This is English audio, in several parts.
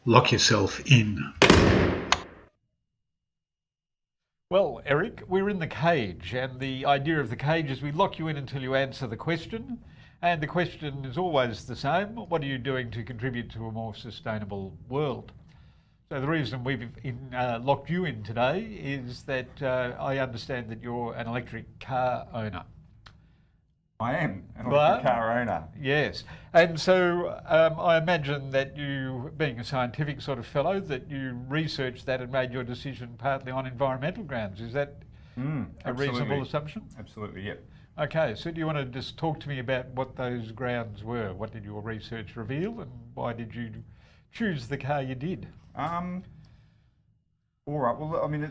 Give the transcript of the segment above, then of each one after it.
lock yourself in. Well, Eric, we're in the cage, and the idea of the cage is we lock you in until you answer the question. And the question is always the same: what are you doing to contribute to a more sustainable world? So the reason we've locked you in today is that I understand that you're an electric car owner. I am an electric car owner. Yes, and so I imagine that you, being a scientific sort of fellow, that you researched that and made your decision partly on environmental grounds. Is that a reasonable assumption? Absolutely, yep. Okay, so do you want to just talk to me about what those grounds were? What did your research reveal, and why did you choose the car you did? All right. Well, I mean,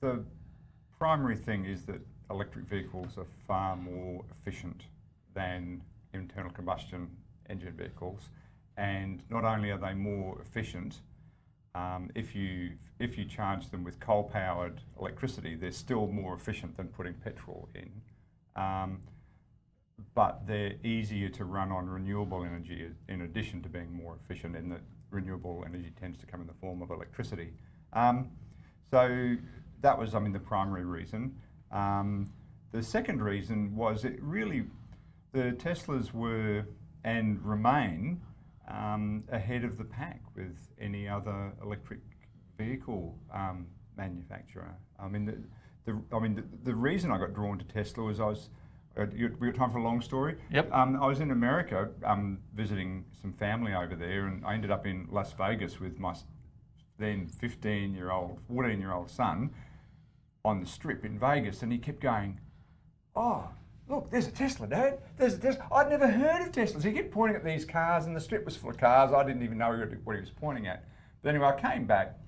the primary thing is that electric vehicles are far more efficient than internal combustion engine vehicles, and not only are they more efficient, if you charge them with coal-powered electricity, they're still more efficient than putting petrol in. But they're easier to run on renewable energy in addition to being more efficient, in that renewable energy tends to come in the form of electricity. So that was, the primary reason. The second reason was the Teslas were and remain ahead of the pack with any other electric vehicle manufacturer. The reason I got drawn to Tesla was we got time for a long story? Yep. I was in America visiting some family over there, and I ended up in Las Vegas with my then 14-year-old son on the strip in Vegas, and he kept going, "Oh, look, there's a Tesla, Dad. There's a Tesla." I'd never heard of Teslas. He kept pointing at these cars, and the strip was full of cars. I didn't even know what he was pointing at. But anyway, I came back,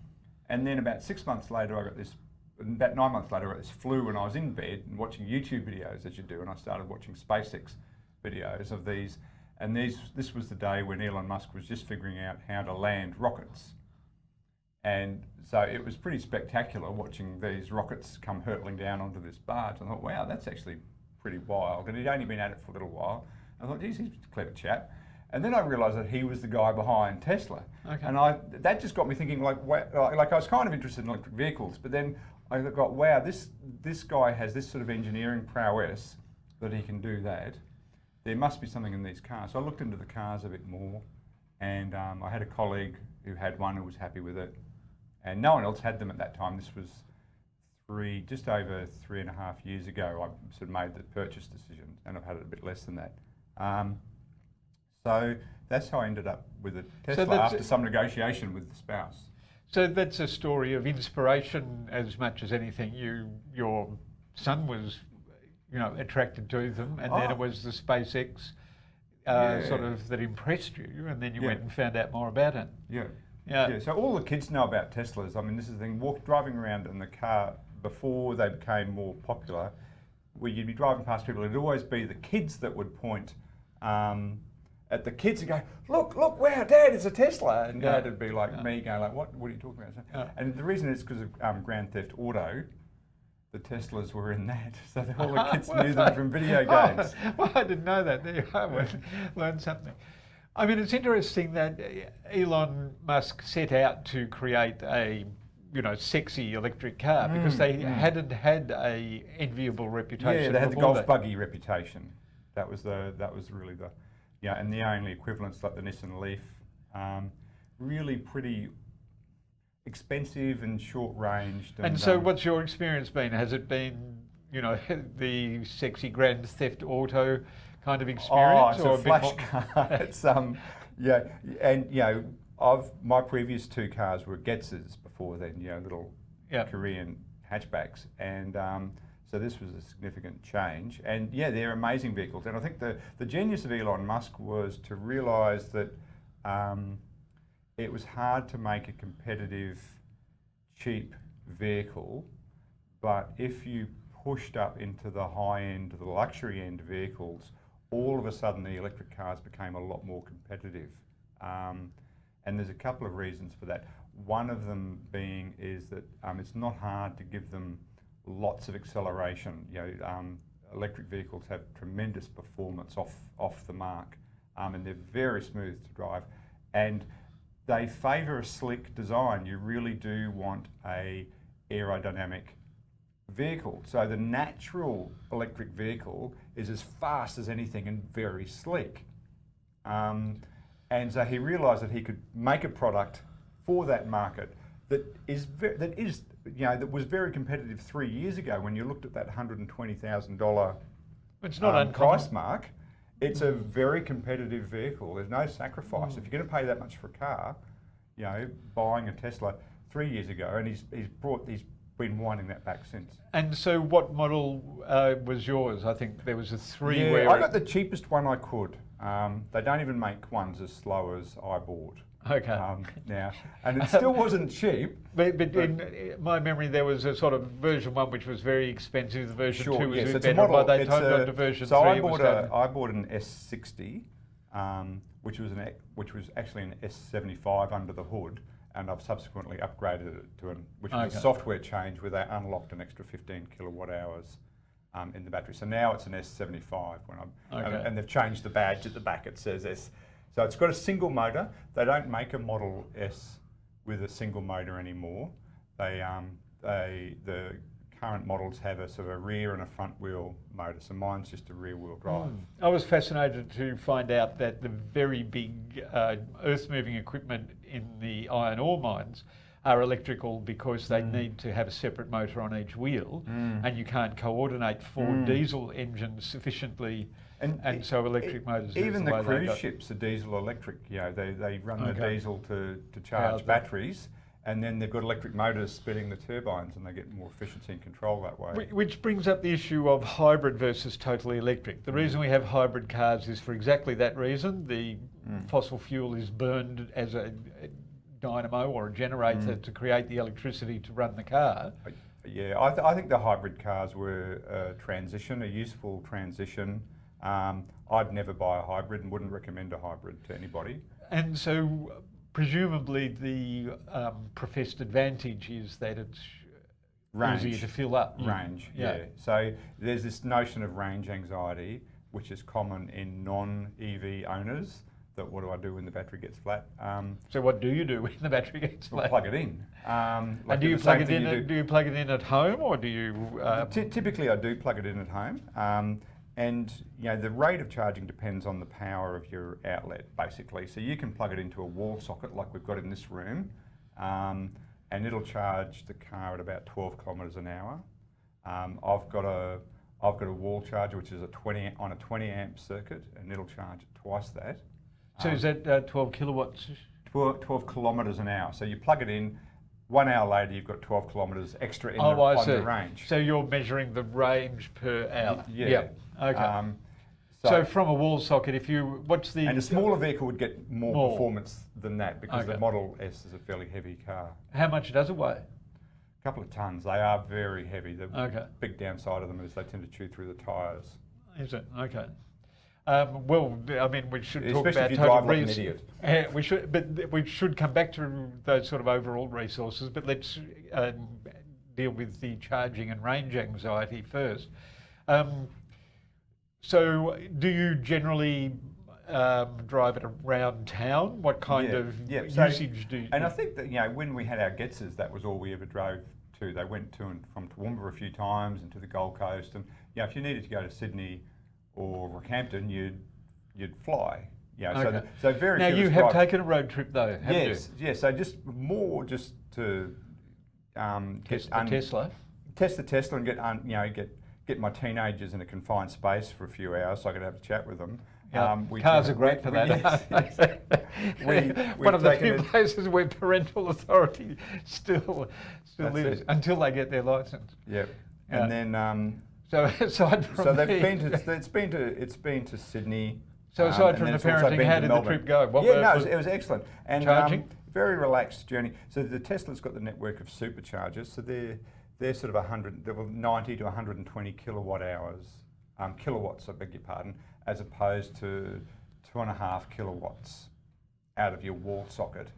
and then about 6 months later, about 9 months later, I got this flu, and I was in bed and watching YouTube videos, as you do, and I started watching SpaceX videos of these. And this was the day when Elon Musk was just figuring out how to land rockets. And so it was pretty spectacular watching these rockets come hurtling down onto this barge. I thought, wow, that's actually pretty wild. And he'd only been at it for a little while. I thought, geez, he's a clever chap. And then I realised that he was the guy behind Tesla. Okay. And that just got me thinking, like I was kind of interested in electric vehicles, but then I got, wow, this guy has this sort of engineering prowess that he can do that. There must be something in these cars. So I looked into the cars a bit more, and I had a colleague who had one who was happy with it. And no one else had them at that time. This was just over 3.5 years ago. I sort of made the purchase decision, and I've had it a bit less than that. So that's how I ended up with a Tesla after some negotiation with the spouse. So that's a story of inspiration as much as anything. Your son was, attracted to them, and then it was the SpaceX sort of that impressed you, and then you went and found out more about it. Yeah, so all the kids know about Teslas. This is the thing, driving around in the car before they became more popular, where you'd be driving past people, it'd always be the kids that would point at the kids and go, look, wow, Dad, it's a Tesla. And Dad would be like me going like, what are you talking about? And the reason is because of Grand Theft Auto, the Teslas were in that. So all the kids knew them from video games. Well, I didn't know that. There you go, learned something. It's interesting that Elon Musk set out to create a, sexy electric car because they hadn't had a enviable reputation. Yeah, they had the before golf buggy reputation. That was really the, and the only equivalents like the Nissan Leaf, really pretty expensive and short-ranged. And so, what's your experience been? Has it been, the sexy Grand Theft Auto kind of experience? Oh, it's a flash car. It's my previous two cars were Getzes before then, little Korean hatchbacks, and so this was a significant change. And they're amazing vehicles. And I think the genius of Elon Musk was to realise that it was hard to make a competitive, cheap vehicle, but if you pushed up into the high end, the luxury end vehicles, all of a sudden the electric cars became a lot more competitive. And there's a couple of reasons for that. One of them being is that it's not hard to give them lots of acceleration. Electric vehicles have tremendous performance off the mark, and they're very smooth to drive. And they favour a slick design. You really do want a aerodynamic vehicle. So the natural electric vehicle is as fast as anything and very sleek. And so he realised that he could make a product for that market that was very competitive 3 years ago when you looked at that $120,000 It's not uncommon. price mark. It's a very competitive vehicle. There's no sacrifice. If you're going to pay that much for a car, buying a Tesla 3 years ago, and he's been winding that back since. And so what model was yours? I think there was a 3 where... I got the cheapest one I could. They don't even make ones as slow as I bought. Okay. Now, and it still wasn't cheap. But in my memory, there was a sort of version 1 which was very expensive. The version 2 was a bit better. By the time got to version 3, I bought an S60, which was actually an S75 under the hood, and I've subsequently upgraded it to which was a software change where they unlocked an extra 15 kilowatt hours in the battery. So now it's an S75 and they've changed the badge at the back. It says S. So it's got a single motor. They don't make a Model S with a single motor anymore. The current models have a sort of a rear and a front wheel motor. So mine's just a rear wheel drive. I was fascinated to find out that the very big earth moving equipment in the iron ore mines are electrical because they need to have a separate motor on each wheel, and you can't coordinate 4 diesel engines sufficiently. And so electric motors. Even the cruise ships are diesel electric. They run the diesel to charge batteries, and then they've got electric motors spinning the turbines, and they get more efficiency and control that way. Which brings up the issue of hybrid versus totally electric. The reason we have hybrid cars is for exactly that reason. The fossil fuel is burned as a dynamo or a generator to create the electricity to run the car. Yeah, I think the hybrid cars were a useful transition. I'd never buy a hybrid and wouldn't recommend a hybrid to anybody. And so presumably the professed advantage is that it's easier to fill up. Range, yeah. So there's this notion of range anxiety, which is common in non-EV owners, that what do I do when the battery gets flat? So what do you do when the battery gets flat? Plug it in. And do you plug it in? Do you plug it in at home, or do you? Typically, I do plug it in at home. And the rate of charging depends on the power of your outlet, basically. So you can plug it into a wall socket like we've got in this room, and it'll charge the car at about 12 kilometres an hour. I've got a wall charger which is on a 20 amp circuit, and it'll charge at twice that. So is that 12 kilowatts? 12 kilometres an hour. So you plug it in. 1 hour later, you've got 12 kilometres extra on the range. So you're measuring the range per hour. Yeah. Okay. So from a wall socket, and a smaller vehicle would get more performance than that because the Model S is a fairly heavy car. How much does it weigh? A couple of tonnes. They are very heavy. The big downside of them is they tend to chew through the tyres. Is it? Okay. Well, I mean, we should talk about if you drive like an idiot. We should come back to those sort of overall resources. But let's deal with the charging and range anxiety first. So, do you generally drive it around town? What kind of usage do you? And I think that when we had our Getzers, that was all we ever drove to. They went to and from Toowoomba a few times and to the Gold Coast, and if you needed to go to Sydney or Rockhampton, you'd fly. So very. Now you have taken a road trip though, haven't you? Yes. So just to test the Tesla. Test the Tesla and get my teenagers in a confined space for a few hours so I could have a chat with them. Cars are great for that. One of the few places where parental authority still lives until they get their license. Yep. And then. So aside from it's been to Sydney. So aside from the parenting, how did the trip go? It was excellent. And charging? Very relaxed journey. So the Tesla's got the network of superchargers. So they're sort of 90 to 120 kilowatt hours, kilowatts, I beg your pardon, as opposed to 2.5 kilowatts out of your wall socket.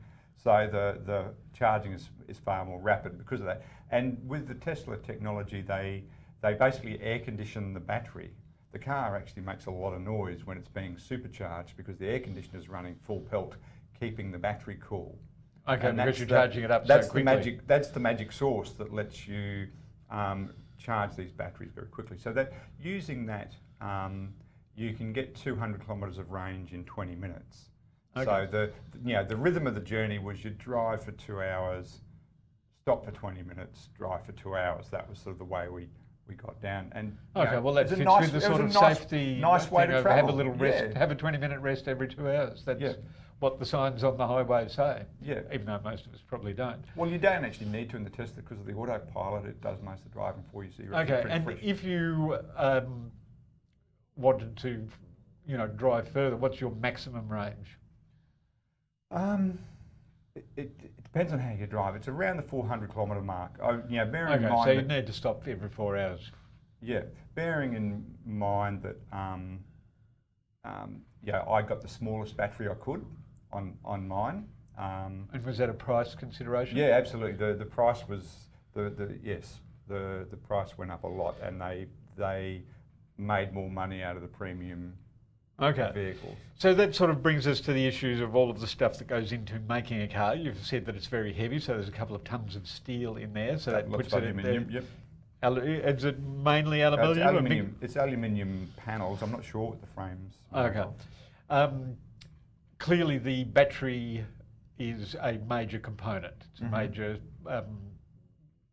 So the charging is far more rapid because of that. And with the Tesla technology, they basically air condition the battery. The car actually makes a lot of noise when it's being supercharged because the air conditioner is running full pelt, keeping the battery cool. Okay, And because that's you're the- charging it up That's so the quickly. magic. That's the magic sauce that lets you charge these batteries very quickly. So that using that, you can get 200 kilometres of range in 20 minutes. Okay. So the rhythm of the journey was you drive for 2 hours, stop for 20 minutes, drive for 2 hours. That was sort of the way we got down. And Okay, well that it's a fits nice- with the it was sort a of nice- safety nice way thing to of have a travel. little rest, Yeah. have a 20-minute rest every 2 hours. That's Yeah. what the signs on the highway say. Yeah. Even though most of us probably don't. Well, you don't actually need to in the Tesla because of the autopilot. It does most of the driving for you. So you're actually Okay, pretty and fresh. if you wanted to, drive further, what's your maximum range? It depends on how you drive. It's around the 400 kilometre mark. Bearing in Okay, mind so you that, need to stop every 4 hours. yeah, bearing in mind that I got the smallest battery I could on mine. And was that a price consideration? Yeah, absolutely. The price was the price went up a lot, and they made more money out of the premium Okay. vehicles. So that sort of brings us to the issues of all of the stuff that goes into making a car. You've said that it's very heavy, so there's a couple of tons of steel in there. So that Lots puts of it in aluminium. there. Yep. Is it mainly It's aluminium? or big- aluminium. It's aluminium panels. I'm not sure what the frames. are Okay. of. Clearly, the battery is a major component. It's a major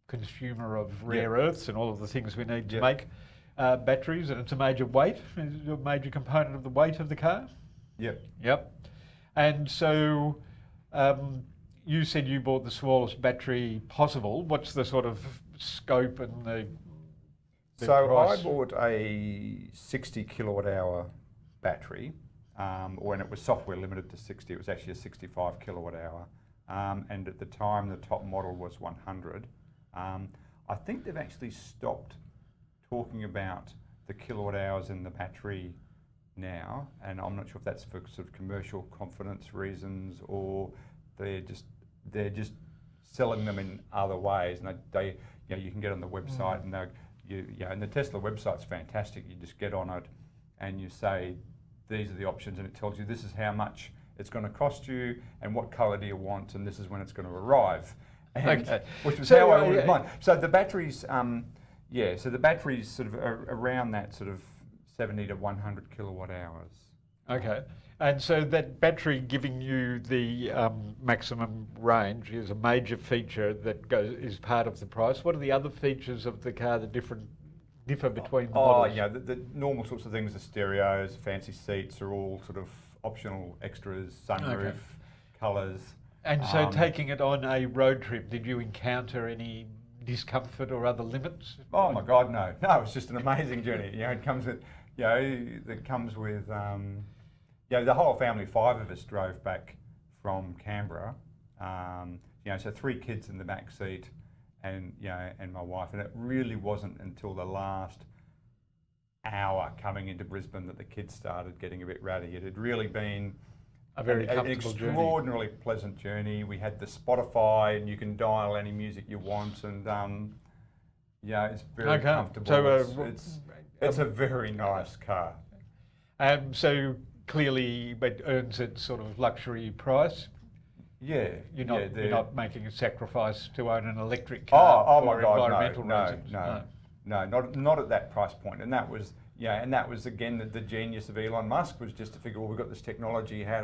consumer of rare earths and all of the things we need to Yep. make batteries, and it's a major weight, it's a major component of the weight of the car. Yep. Yep. And so you said you bought the smallest battery possible. What's the sort of scope and the So price? I bought a 60 kilowatt hour battery. When it was software limited to 60, it was actually a 65 kilowatt hour. And at the time, the top model was 100. I think they've actually stopped talking about the kilowatt hours in the battery now, and I'm not sure if that's for sort of commercial confidence reasons or they're just selling them in other ways. And they you can get on the website and and the Tesla website's fantastic. You just get on it and you say these are the options, and it tells you this is how much it's going to cost you and what colour do you want, and this is when it's going to arrive. And, Okay. Which was So, how I ordered mine. So the batteries, so the batteries sort of are around that sort of 70 to 100 kilowatt hours. Okay. And so that battery giving you the maximum range is a major feature that is part of the price. What are the other features of the car that differ between the models? The normal sorts of things, the stereos, fancy seats are all sort of optional extras, sunroof, colours. And so taking it on a road trip, did you encounter any discomfort or other limits? Oh my God, no! No, it's just an amazing journey. It comes with, the whole family, 5 of us drove back from Canberra. So 3 kids in the back seat, and my wife. And it really wasn't until the last hour coming into Brisbane that the kids started getting a bit ratty. It had really been A very an comfortable journey. extraordinarily pleasant journey. We had the Spotify, and you can dial any music you want, and it's very comfortable. So, it's a very nice car. So clearly it earns its sort of luxury price. Yeah, You're not making a sacrifice to own an electric Oh, car oh for my God, environmental no, reasons. not at that price point. And that was again the genius of Elon Musk, was just to figure, well, we've got this technology. How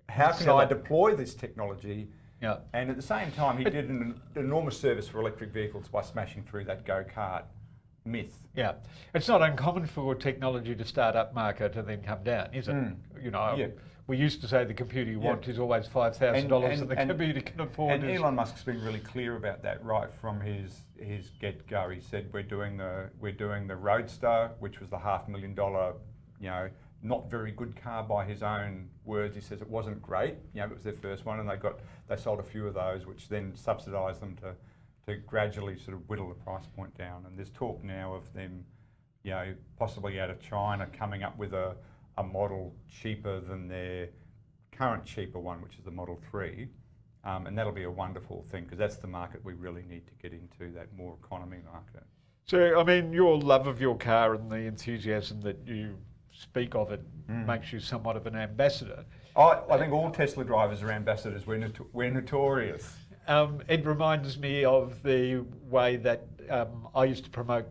can Sell I it. deploy this technology? Yeah. And at the same time, he did an enormous service for electric vehicles by smashing through that go-kart myth. Yeah, it's not uncommon for technology to start up market and then come down, is it? Yeah. We used to say the computer you want is always $5,000 and the computer can afford. And Elon Musk's been really clear about that right from his get-go. He said we're doing the Roadster, which was the $500,000, not very good car by his own words. He says it wasn't great. It was their first one, and they sold a few of those, which then subsidised them to gradually sort of whittle the price point down. And there's talk now of them, possibly out of China, coming up with a model cheaper than their current cheaper one, which is the Model 3. And that'll be a wonderful thing, because that's the market we really need to get into, that more economy market. So, I mean, your love of your car and the enthusiasm that you speak of it makes you somewhat of an ambassador. I think all Tesla drivers are ambassadors. We're notorious. It reminds me of the way that I used to promote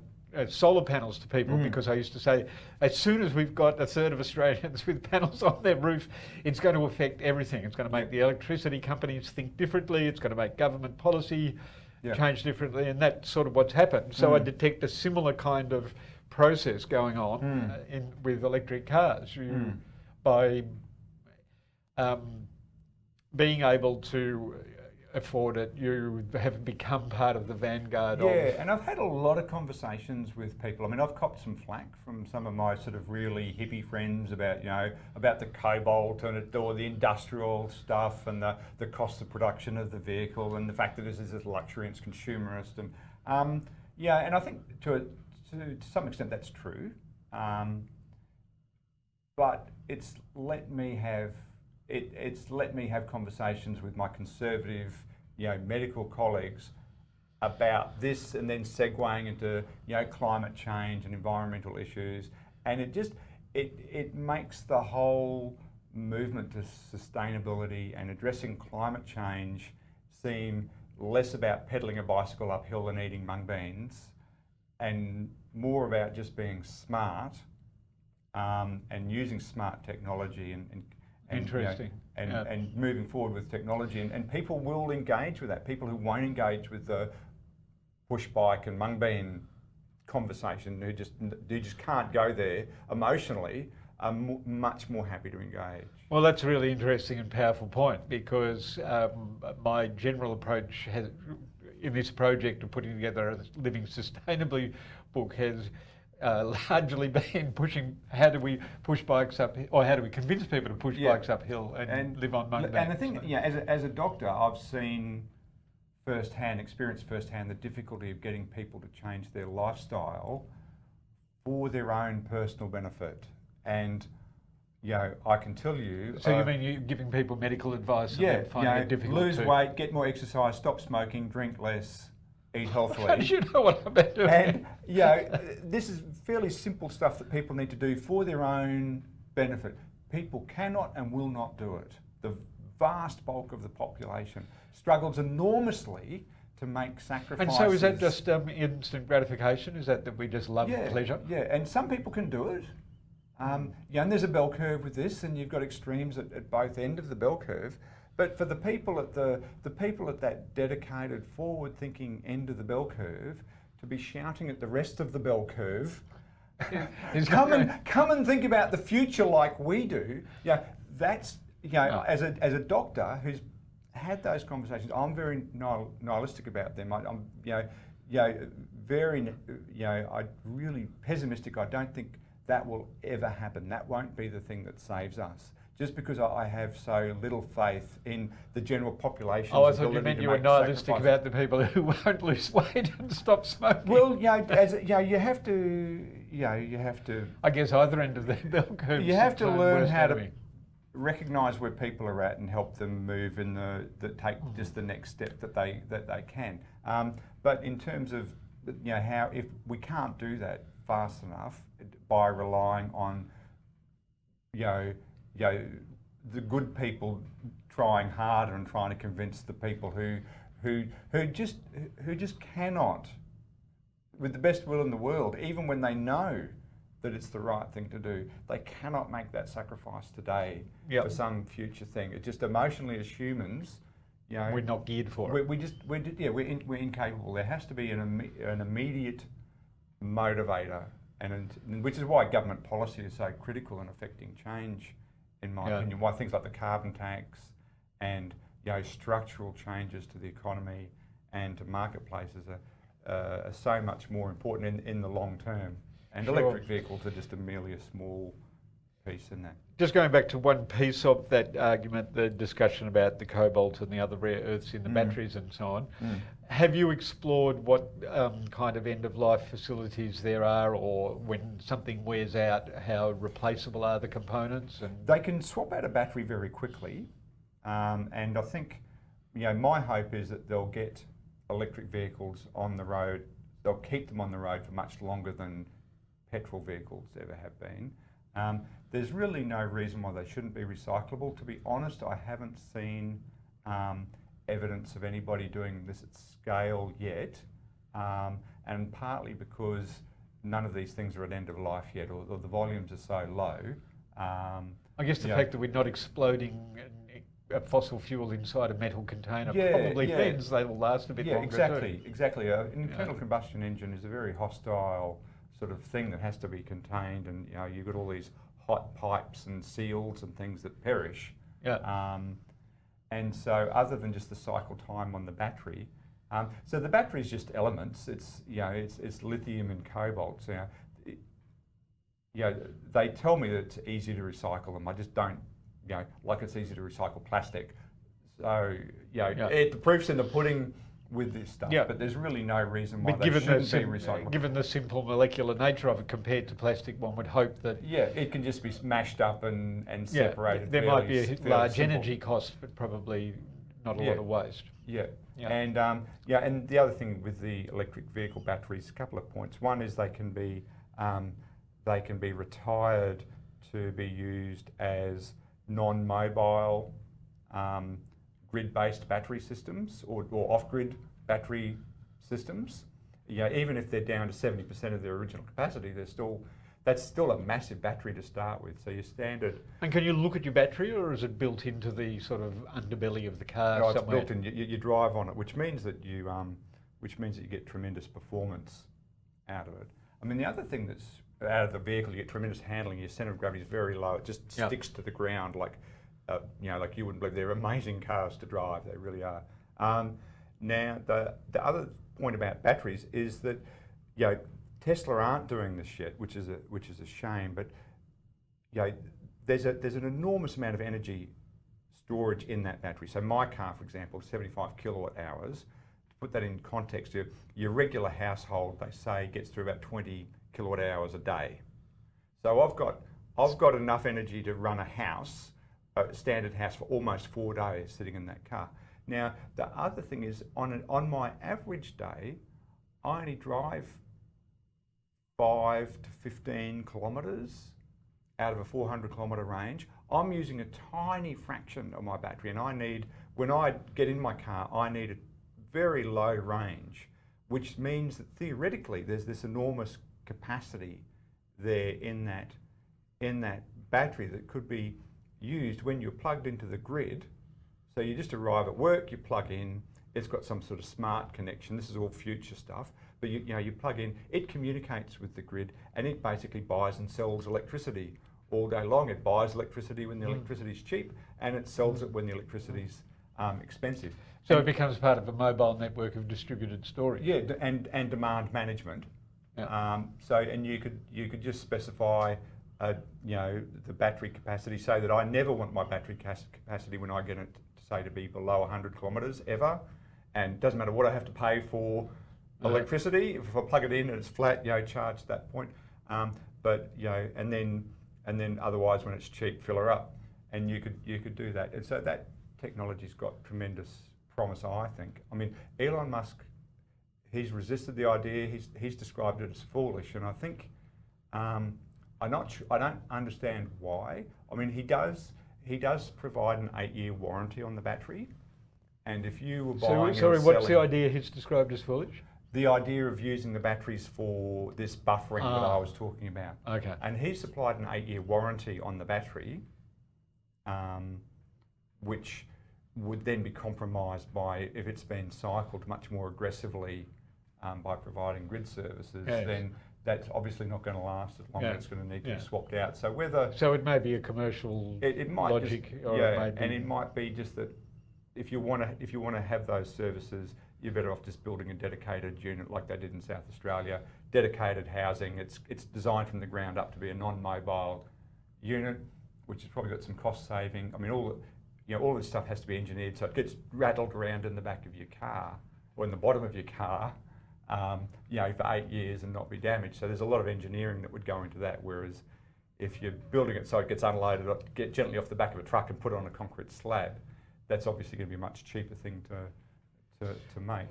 solar panels to people, because I used to say, as soon as we've got a third of Australians with panels on their roof, it's going to affect everything. It's going to make the electricity companies think differently. It's going to make government policy change differently, and that's sort of what's happened. So I detect a similar kind of process going on with electric cars. By being able to afford it, you have become part of the vanguard of... Yeah, and I've had a lot of conversations with people. I mean, I've copped some flack from some of my sort of really hippie friends about, about the cobalt and or the industrial stuff and the cost of production of the vehicle and the fact that this is a luxury and it's consumerist. And and I think to some extent that's true. But it's let me have conversations with my conservative, medical colleagues about this, and then segueing into, climate change and environmental issues, and it makes the whole movement to sustainability and addressing climate change seem less about pedaling a bicycle uphill and eating mung beans, and more about just being smart and using smart technology and Interesting. And moving forward with technology, and people will engage with that. People who won't engage with the push bike and mung bean conversation, who just can't go there emotionally, are much more happy to engage. Well, that's a really interesting and powerful point, because my general approach in this project of putting together a Living Sustainably book has largely been pushing how do we push bikes up, or how do we convince people to push bikes uphill and live on mung beans. And the thing, as a doctor, I've experienced firsthand the difficulty of getting people to change their lifestyle for their own personal benefit. And I can tell you. So you mean you're giving people medical advice? And finding it difficult lose weight, get more exercise, stop smoking, drink less, eat healthily. You know what I'm about doing. And this is fairly simple stuff that people need to do for their own benefit. People cannot and will not do it. The vast bulk of the population struggles enormously to make sacrifices. And so is that just instant gratification? Is that we just love pleasure? Yeah, and some people can do it. And there's a bell curve with this, and you've got extremes at both ends of the bell curve. But for the people at that dedicated, forward-thinking end of the bell curve, to be shouting at the rest of the bell curve, come and think about the future like we do. That's as a doctor who's had those conversations, I'm very nihilistic about them. I'm really pessimistic. I don't think that will ever happen. That won't be the thing that saves us. Just because I have so little faith in the general population. Oh, I thought you meant you were nihilistic about the people who won't lose weight and stop smoking. Well, you have to. I guess either end of the bell curve. You have to learn how to recognise where people are at and help them move take just the next step that they can. But in terms of how, if we can't do that fast enough by relying on the good people trying harder and trying to convince the people who just cannot, with the best will in the world, even when they know that it's the right thing to do, they cannot make that sacrifice today for some future thing. It's just emotionally, as humans, we're not geared for it. We're incapable. There has to be an immediate motivator, and which is why government policy is so critical in affecting change. In my opinion, why things like the carbon tax and structural changes to the economy and to marketplaces are so much more important in the long term. And electric vehicles are just merely a small piece in that. Just going back to one piece of that argument, the discussion about the cobalt and the other rare earths in the batteries and so on. Have you explored what kind of end-of-life facilities there are, or when something wears out, how replaceable are the components? And they can swap out a battery very quickly, and I think my hope is that they'll get electric vehicles on the road. They'll keep them on the road for much longer than petrol vehicles ever have been. There's really no reason why they shouldn't be recyclable. To be honest, I haven't seen evidence of anybody doing this at scale yet, and partly because none of these things are at end of life yet, or the volumes are so low. I guess the fact that we're not exploding a fossil fuel inside a metal container probably means they will last a bit longer. Exactly. An internal combustion engine is a very hostile sort of thing that has to be contained, and you've got all these hot pipes and seals and things that perish. And so, other than just the cycle time on the battery, so the battery is just elements. It's it's lithium and cobalt. So, they tell me that it's easy to recycle them. I just don't, like it's easy to recycle plastic. So, the proof's in the pudding with this stuff, but there's really no reason why they shouldn't be recyclable. Given the simple molecular nature of it compared to plastic, one would hope that... it can just be smashed up and separated. There might be a large energy cost, but probably not a lot of waste. And and the other thing with the electric vehicle batteries, a couple of points. One is they can be retired to be used as non-mobile grid-based battery systems or off-grid battery systems. Even if they're down to 70% of their original capacity, that's still a massive battery to start with. So your standard. And can you look at your battery, or is it built into the sort of underbelly of the car? No, it's built in. You drive on it, which means that you get tremendous performance out of it. I mean, the other thing that's out of the vehicle, you get tremendous handling. Your centre of gravity is very low. It just sticks to the ground like you wouldn't believe. They're amazing cars to drive. They really are. Now, the other point about batteries is that Tesla aren't doing this yet, which is a shame. But there's an enormous amount of energy storage in that battery. So my car, for example, 75 kilowatt hours. To put that in context, your regular household, they say, gets through about 20 kilowatt hours a day. So I've got enough energy to run a house, a standard house, for almost 4 days sitting in that car. Now, the other thing is, on my average day, I only drive 5 to 15 kilometres out of a 400 kilometre range. I'm using a tiny fraction of my battery, and when I get in my car, I need a very low range, which means that theoretically there's this enormous capacity there in that battery that could be used when you're plugged into the grid. So you just arrive at work, you plug in, it's got some sort of smart connection. This is all future stuff, but you plug in, it communicates with the grid, and it basically buys and sells electricity all day long. It buys electricity when the electricity's cheap, and it sells it when the electricity's expensive. So it becomes part of a mobile network of distributed storage. Yeah, and demand management. And you could just specify the battery capacity, say that I never want my battery capacity when I get it to be below 100 kilometres ever, and it doesn't matter what I have to pay for electricity. If I plug it in and it's flat, charge at that point. And then otherwise when it's cheap, fill her up, and you could do that. And so that technology's got tremendous promise, I think. I mean, Elon Musk, he's resisted the idea. He's described it as foolish, and I think I don't understand why. I mean, he does provide an 8-year warranty on the battery, and if you were buying, what's the idea he's described as foolish? The idea of using the batteries for this buffering that I was talking about. Okay. And he supplied an 8-year warranty on the battery, which would then be compromised if it's been cycled much more aggressively by providing grid services. Then that's obviously not going to last as long as it's going to need to be swapped out. So it may be a commercial it might logic, and it might be just that if you want to have those services, you're better off just building a dedicated unit like they did in South Australia. Dedicated housing. It's designed from the ground up to be a non-mobile unit, which has probably got some cost saving. I mean, all this stuff has to be engineered so it gets rattled around in the back of your car or in the bottom of your car. For 8 years and not be damaged. So there's a lot of engineering that would go into that, whereas if you're building it so it gets unloaded, get gently off the back of a truck and put it on a concrete slab, that's obviously going to be a much cheaper thing to make.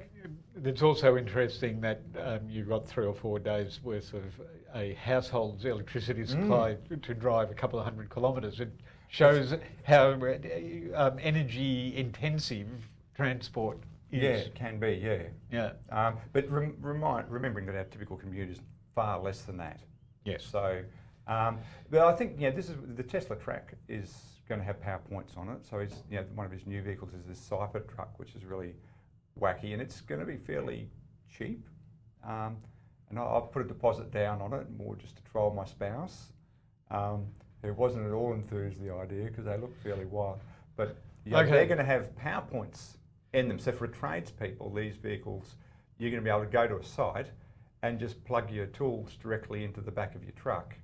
It's also interesting that you got 3 or 4 days worth of a household's electricity supply to drive a couple of 100 kilometres. It shows how energy intensive transport is. Yeah, it can be, yeah. Yeah. But remembering that our typical commute is far less than that. Yes. So, but I think this is the Tesla track is going to have power points on it. So he's one of his new vehicles is this Cyber truck, which is really wacky, and it's going to be fairly cheap. And I've put a deposit down on it, more just to troll my spouse, who wasn't at all enthused with the idea because they look fairly wild. But they're going to have power points in them. So for tradespeople, these vehicles, you're going to be able to go to a site and just plug your tools directly into the back of your truck.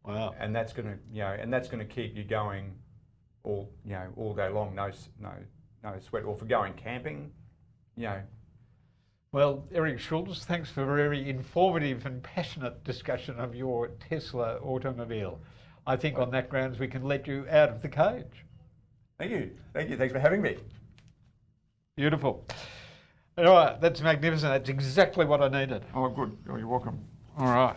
Wow. And that's going to keep you going all day long. No sweat. Or for going camping, Well, Erich Schulz, thanks for a very informative and passionate discussion of your Tesla automobile. I think on that grounds we can let you out of the cage. Thank you. Thanks for having me. Beautiful. All right, that's magnificent. That's exactly what I needed. Oh, good. Oh, you're welcome. All right.